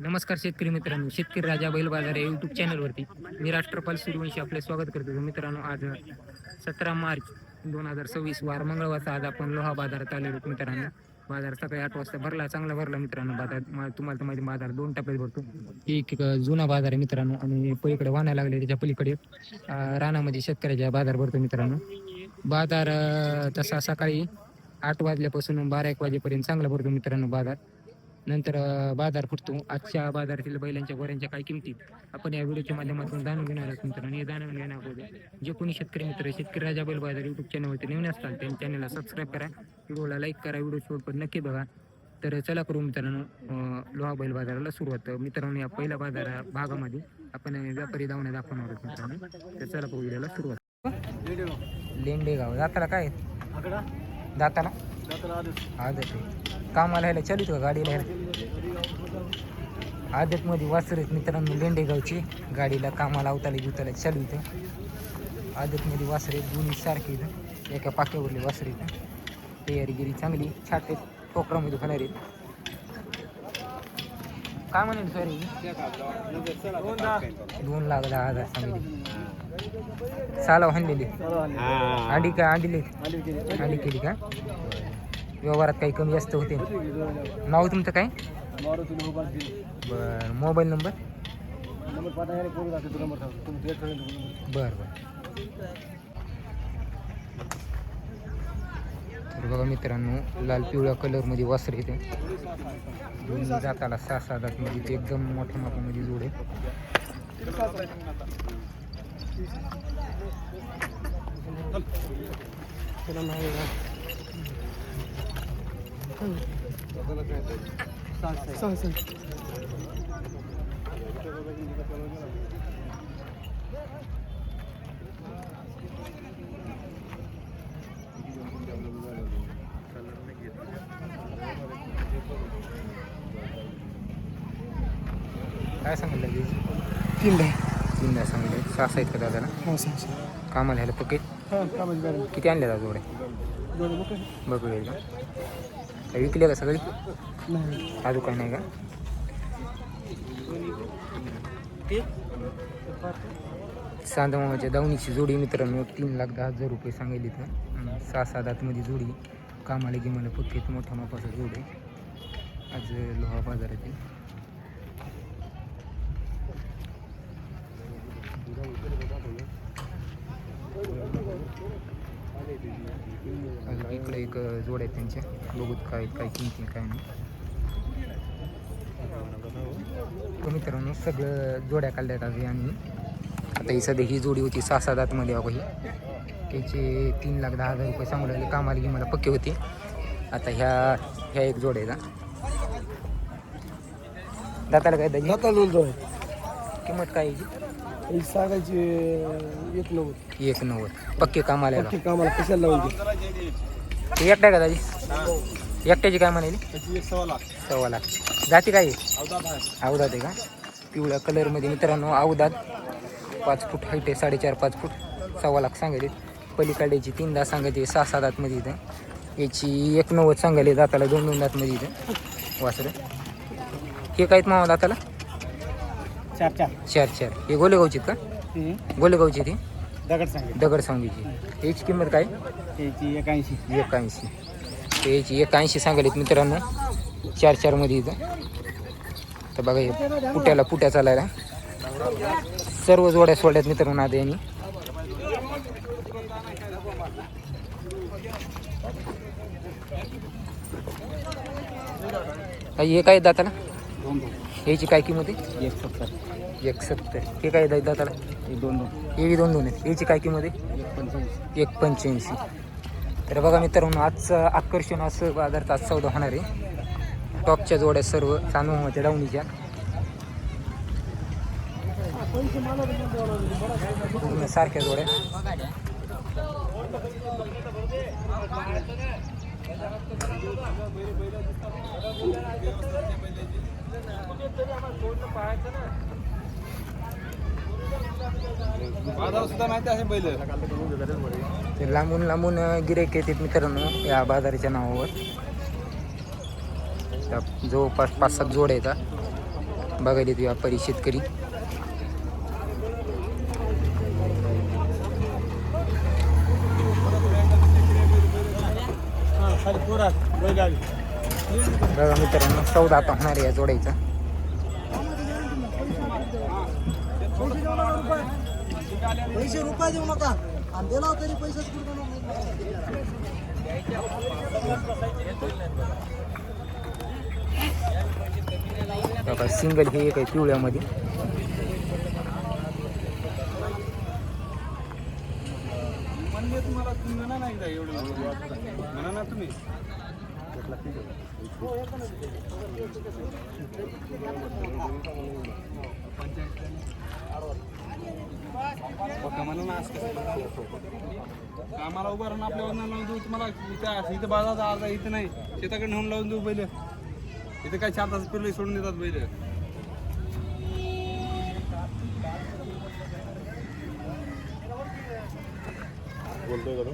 नमस्कार शेतकरी मित्रांनो, शेतकरी राजा बैल बाजार या यूट्यूब चॅनलवरती मी राष्ट्रपाल सूर्यवंशी आपले स्वागत करतो. मित्रांनो, आज 17 मार्च 2026 वार मंगळवारचा आज आपण लोहा बाजारात आलेलो मित्रांनो. बाजार सकाळी 8 वाजता भरला, चांगला भरला मित्रांनो. बाजार तुम्हाला तर माहिती, बाजार 2 टप्प्यात भरतो. एक जुना बाजार आहे मित्रांनो, आणि पलीकडे वाहना लागले, त्याच्या पलीकडे रानामध्ये शेतकऱ्याचा बाजार भरतो मित्रांनो. बाजार तसा सकाळी 8 वाजल्यापासून 12-1 वाजेपर्यंत चांगला भरतो मित्रांनो बाजार. नंतर बाजार फुटतो. आजच्या बाजारातील बैलांच्या गोऱ्यांच्या काही किमती आपण या व्हिडिओच्या माध्यमातून जाणून घेणार आहोत मित्रांनो. हे जाणून घेण्याअगोदर जे कोणी शेतकरी मित्र शेतकरी राजा बैल बाजार यूट्यूब चॅनलवरती नवीन असतात त्यांच्या चॅनलला सबस्क्राईब करा, व्हिडिओला लाईक करा, व्हिडिओ शेवटपर्यंत नक्की बघा. तर चला करू मित्रांनो लोहा बैल बाजाराला सुरुवात. मित्रांनो, या पहिल्या बाजार भागामध्ये आपण व्यापारी दावण्या दाखवणार आहोत मित्रांनो. तर चला करू व्हिडिओला सुरुवात. लेंडेगाव दाताला काय दाताला आदत आहे. कामाला ह्याला चालू का गाडीला आदतमध्ये वासर आहेत मित्रांनो. लेंडेगावची गाडीला कामाला अवताला गुताला चालू इथं आदतमध्ये वासर आहेत. दोन्ही सारखे इथं एका पाक्यावरले वासर इथं. तयारीगिरी चांगली, छाटे ठोकरामध्ये होणार आहेत. काय म्हणेल सॉरी 2,10,000 सांगली. सालाव हाणलेली अंडी का अंडीले अंडी केली का? व्यवहारात काही कमी जास्त होते. नाव तुमचं काय? बरं. Mobile number? बरं. तर बघा मित्रांनो, लाल पिवळ्या कलरमध्ये वासर येते. दोन्ही जाताला 6-7 दातमध्ये ते एकदम मोठ्या मापामध्ये जोड आहे. काय सांगितलं? 3 सांगितलं. 6 आहेत का दादाला? कामाला ह्याला पकेट किती आणले दादा जोडे? बघू येईल का? विकले का सगळी? अजून काय नाही का? सांदमामाच्या दावणीची जोडी मित्रांनो 3,10,000 रुपये सांगेल इथं. 6-7 दातमध्ये जोडी. कामाला गिमाला पकेट मोठ्या मापाचा जोड आहे आज लोहा बाजारातील. इकडे एक जोड आहेत त्यांच्या, बघूत काय काय किमती काय नाही. मित्रांनो, सगळं जोड्या काढल्यात आज. आणि आता ही सध्या ही जोडी होती 6-7 दातमध्ये ही. त्याचे 3,10,000 रुपये सांगू लागले. कामाला की मला पक्के होते. आता ह्या एक जोड आहे का दाताला? काय दाजी किंमत काय याची? सांगायची 1,90,000 पक्के कामाला कशाला लावून ते एकट्या का दाजी? एकट्याची काय म्हणाली? 1.25 लाख. जाती काय अवदात आहे का? पिवळ्या कलरमध्ये मित्रांनो अवदात. 5 फूट हाईट आहे, 4.5-5 फूट. 1.25 लाख सांगायले. पलीकडल्याची 3 दात सांगायचे 6-7 दातमध्ये इथं. याची 1,90,000 सांगायले. दाताला 2 दातमध्ये इथं वासरं. हे काय मावा दाताला? 4-4. हे गोलेगावची का? गोलेगावची ती दगड सांगीची. याची किंमत काय? 81. याची 81 सांगायला मित्रांनो. 4-4 मध्ये इथं. तर बघा हे पुट्या चालायला सर्व जोड्या सोड्यात मित्रांनो आता यांनी. हे काय दाताला? याची काय किंमत आहे? 170. हे काय दाताला? हे 2 आहेत. याची काय किंमत आहे? 1.85. तर बघा मित्रांनो, आजचं आकर्षण असं बाजारात आज सौदा होणार आहे. टॉपच्या जोड्या सर्व चांदमामाच्या दावणीच्या. सारख्या जोड्या. ते लांबून लांबून गिऱ्हाईक येतात मित्रांनो या बाजाराच्या नावावर. जवळपास 5-7 जोड्या येतात. बघायला येतो व्यापारी शेतकरी. बघा मित्रांनो सौदा आता होणार आहे या जोड्याचा. पैसे रुपये देऊ नका आणि दिला तरी पैसेच बघा सिंगल हे एक आहे पिवळ्यामध्ये. आम्हाला उभं राहून आपल्या वजनाला लावून देऊ तुम्हाला इथं बाजारात अर्धा इथं नाही शेताकडे नेऊन लावून देऊ बैल. इथं काय 4 तास फिरले सोडून देतात बैल. बोलतोय का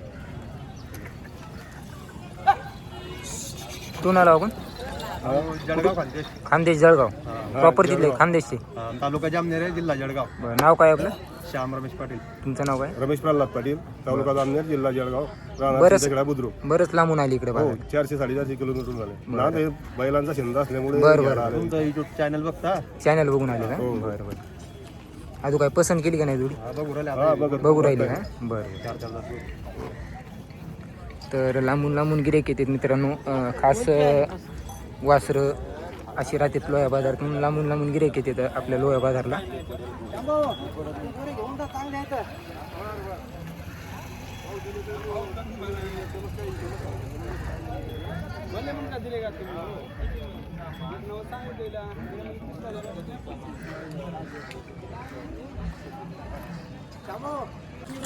तू आला आपण जळगाव खानदेश. खानदेश जळगाव प्रॉपर जिल्हा खानदेशचे. तालुका जामनेर आहे, जिल्हा जळगाव. बरं नाव काय आपलं? श्याम रमेश पाटील. तुमचं नाव काय? रमेश प्रल्हाद पाटील, तालुका जामनेर, जिल्हा जळगाव. बरंच बुद्रुक. बरंच लांबून आली इकडे हो, बघा. 400-450 किलोमीटर झाले ना. ते बैलांचा शिंद असल्यामुळे बरं. तुमचा युट्यूब चॅनल बघता, चॅनल बघून आले का? हो. बरं बरं. अजून काय पसंत केली का नाही जोडी? बघू राहिली का? बरं. तर लांबून लांबून गिऱ्हाईक येतात मित्रांनो. खास वासरं अशी राहतात लोह्या बाजारातून. लांबून लांबून गिऱ्हाईक येतात आपल्या लोह्या बाजारला.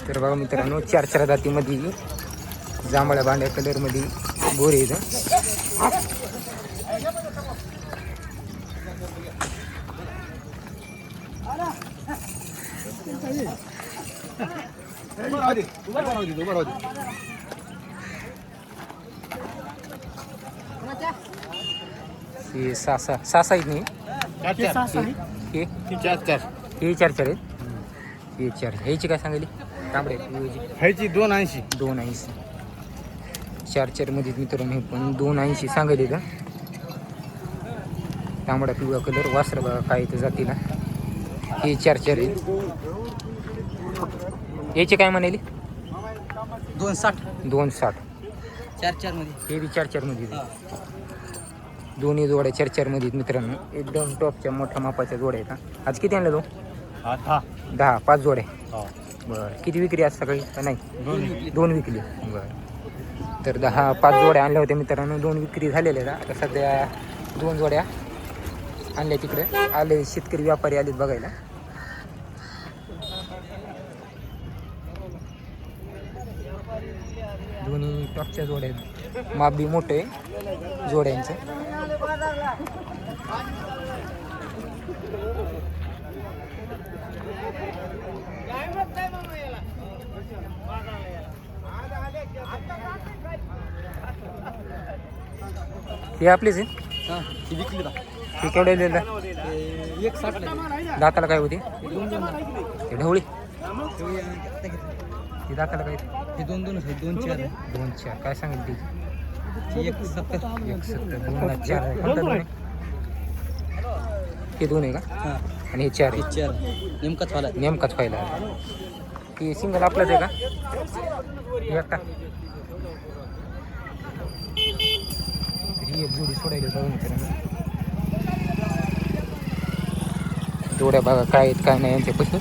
तर बघा मित्रांनो 4 जातीमध्ये जांभळ्या बांड्या कलरमध्ये गोरे इथं. हे सासा आहेत नाही हे 4 आहेत. हे 4 ह्याची काय सांगितली तांबडे? ह्याची 280. 280. 4 मध्ये मित्रांनो हे पण 280 सांगितले का? तांबडा पिवळा कलर. वासर बघा काय इथं जातीला. हे 4 आहे. याचे काय म्हणाले? 260. 4 मध्ये हे बी 4 मध्ये. दोन्ही जोड्या 4 मध्ये मित्रांनो. एकदम टॉपच्या मोठ्या मापाच्या जोड्या आहेत. आज किती आणलं तो? 10. 5 जोड्या. बरं. किती विक्री आज सकाळी का नाही? 2 विकली. बरं. तर 5 जोड्या आणल्या होत्या मित्रांनो. 2 विक्री झालेल्या आहेत. आता सध्या 2 जोड्या आणल्या तिकडे. आले शेतकरी व्यापारी आलेत बघायला. दोन्ही टॉपच्या जोड्या आहेत. माप बी मोठं आहे जोड्यांचं. हे आपलेच आहे. हे केवढे दिलं? 160 दाताला काय होते? ते ढवळी. ती दाताला काय? हे 2-4 2-4 काय सांगितली? 170 2,04 कोणता 2 आहे? हे 2 आहे का? आणि हे 4 आहे. नेमकाच व्हायला. ही सिंगल आपलंच आहे का? हे एकटा. ही एक जोडी सोडायला जाऊ मित्रांनो. जोड्या बघा काय आहेत काय नाही यांच्यापासून.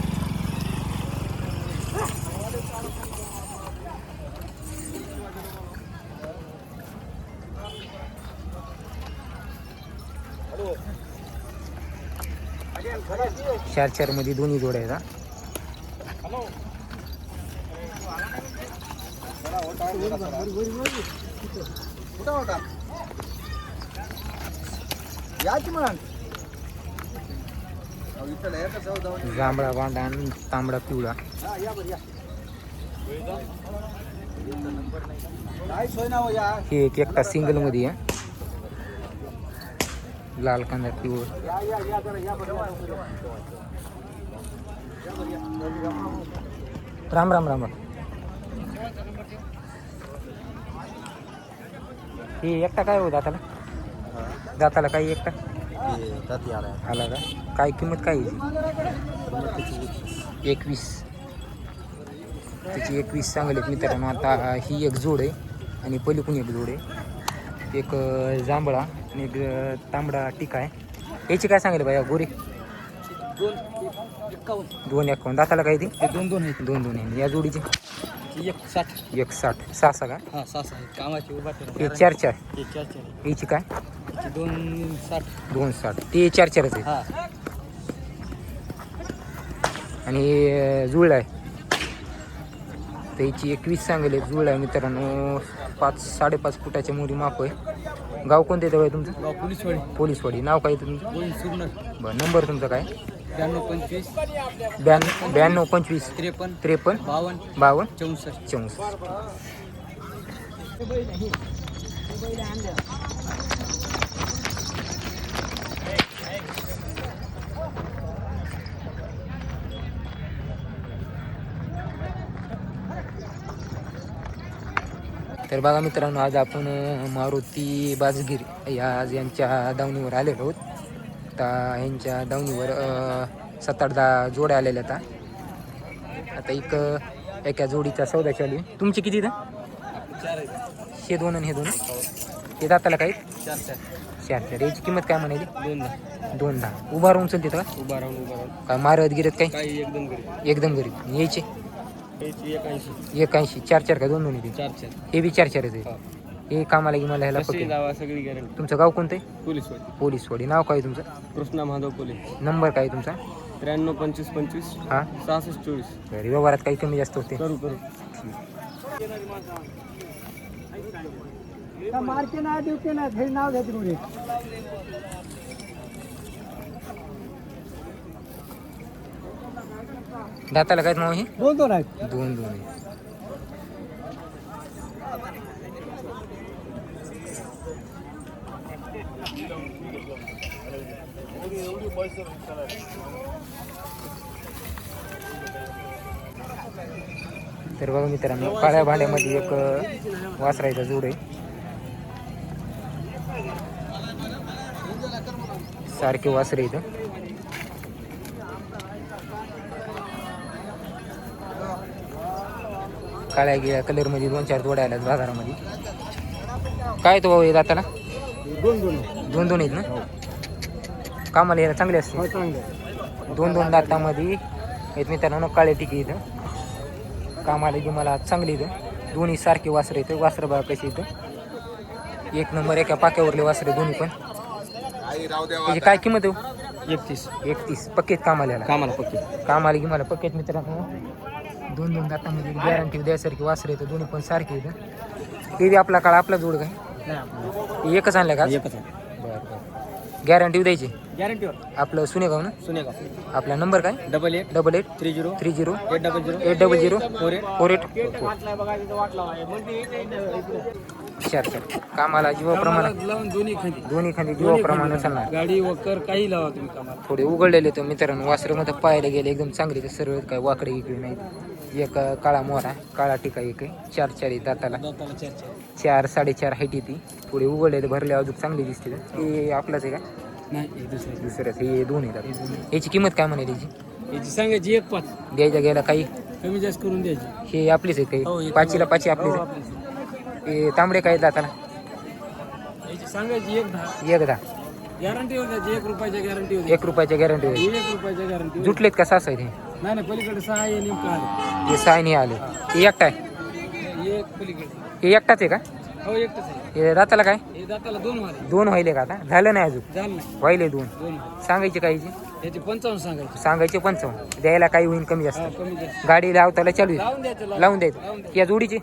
चार मध्ये दोन्ही जोड्या आहेत. जांभळा बांडा आणि तांबडा पिवळा. हे एक एकटा सिंगल मध्ये आहे. लाल कांदा पिवळ. राम राम राम राम. हे एकटा काय हो दाताला? दाताला काही एकटा आला का? काय किंमत काय आहे याची? 21. त्याची 21 सांगलेत मित्रांनो. आता ही एक जोड आहे आणि पलीकडून एक जोड आहे. एक जांभळा आणि एक तांबडा टिका आहे. याची काय सांगेल बाया गोरी? 251. दाताला काय ती? 2 आहे. या जोडीची 160. 6 का? हा 6 आहे कामाची उभा हे 4. हे 4 याची काय? 260. 260. ते 4 आहे. हा आणि जुळला आहे त्याची 21 सांगेल. जुळला आहे मित्रांनो. 5-5.5 फुटाच्या मोरी माप आहे. गाव कोणते येतं आहे तुमचं? गाव पोलीसवाडी. पोलीसवाडी. नाव काय येतं तुमचं? दोन सुरनर. बरं. नंबर तुमचा काय? 92 25 92 25 53 53 52 52 64. 64. तर बघा मित्रांनो, आज आपण मारुती बाजगीर आज यांच्या दावणीवर आलेलो आहोत. आता यांच्या दावणीवर 7-8 जोड्या आलेल्या आता एका जोडीचा सौदा चालू आहे. तुमची किती इथं? 4 आहे. हे 2 आणि हे 2. हे दाताला काही 4 याची किंमत काय म्हणाली? 210. उभा राहून चलते का? उभा राहून काय मारत गिरत काही? काही एकदम गरीब. एकदम गरीब. यायचे 81 81. 4 का 2 येते? 4 हे बी 4 आहे. हे कामाला की मला ह्याला कशी पक्के. लावा सगळी गॅरंटी. तुमचं गाव कोणतं आहे? पोलीसवाडी. पोलीसवाडी. नाव काय तुमचं? कृष्णा महादेव पोलीस. नंबर काय तुमचा? 93 25 25 हां. 66 24. तर व्यवहारात काही कमी जास्त होते. करू मारते ना देते ना घरी नाव घ्यायचं कोणी. दाताला काय नाव हे? 2 आहेत. 2 आहे. तर बघा मित्रांनो, काळ्या भांड्यामध्ये एक वासरायचा जोड आहे. सारखे वासरे इथं. काळ्या गिळ्या कलरमध्ये 2-4 जोड्या आल्यात बाजारामध्ये. काय तो भाऊ दाताला? 2 आहेत ना? कामाला यायला चांगले असते. 2 दातामध्ये आहेत मित्रांनो. काळे टिके इथं कामाला की मला चांगली इथं. दोन्ही सारखे वासरे इथं. वासरं बघा कशी इथं. 1 नंबर. एका पाक्यावरले वासरे दोन्ही पण. त्याची काय किंमत आहे? 31. पक्केत कामाला कामाला की मला पक्केत मित्रांनो. 2 दातामध्ये गॅरंटी द्यासारखी वासरे येतं. दोन्ही पण सारखे इथं. ते बी आपला काळ आपला जोड काय? एकच आणलं का? बरं. गॅरंटी द्यायची गॅरंटीवर. आपलं सुनेगाव ना? सुनेगाव. आपला नंबर काय? 88 88 30 30 800 800 4. कामाला जीवाप्रमाणे दोन्ही खांदी जीवाप्रमाणे चालणार. गाडी वकर काही लावा तुम्ही कामाला. थोडे उघडलेले तर मित्रांनो. वासरामध्ये पाहायला गेले एकदम चांगले. तर सर्व काय वाकडे इकडे नाहीत. एक काळा मोरा, काळा टिका एक आहे. 4 दाताला. 4 4.5 हाईट येते. थोडे उघडले भरले अजून चांगली दिसते. हे आपलंच आहे का? नाही दुसरंच. हे 2 येतात. याची किंमत काय म्हणे त्याची? याची सांगायची 1.5. द्यायच्या गेला काही कमी जास्त करून द्यायची. हे आपलीच आहे काही? 5ला 5 आपलीच आहे. हे तांबडे काय दाताला? याची सांगायची 1.10. 1.10. गॅरंटी होती. 1 रुपयाच्या गॅरंटी होती. 1 रुपयाच्या गॅरंटी होती. 1 रुपयाच्या गॅरंटी. जुटलेत का 6 आहेत? नाही पलीकडे 6 आहे नेमकं आले. हे 6 नाही आले. हे एकटा आहे. एक पलीकडे. हे एकटाच आहे का? हो एकटंच आहे. हे दाताला काय? हे दाताला 2 वाले. 2 व्हायले का आता? झालं नाही अजून? झालं नाही. व्हायले 2. 2 सांगायचे काहीचे? याची 55 सांगायची. सांगायचे 55. द्यायला काही होईल कमी जास्त. कमी जास्त गाडी लावताना चालू आहे. लावून द्यायचं. लावून द्यायचं. या जोडीचे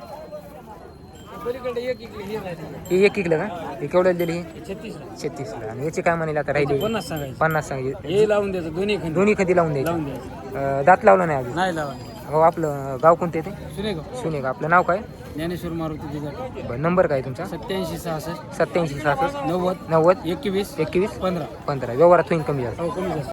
पलीकडे एक हे राहिली. हे 1 किलो का? हे केवढं दिली? हे 36ला. 36ला. आणि याचे काय म्हणाले आता राहिले? 50 सांगायची. 50 सांगितले. हे लावून द्यायचं. दोन्ही दोन्ही कधी लावून लावून द्यायचे. द्यायचं. दात लावला नाही अजून? नाही लावा. हो आपलं गाव कोणते ते सुनेगाव सुने का आपलं नाव काय ज्ञानेश्वर मारुती जिजाट बरं नंबर काय तुमचा 8766 87 66 90 90 21 21 15 15 व्यवहारात होईल कमी जास्त हो कमी जास्त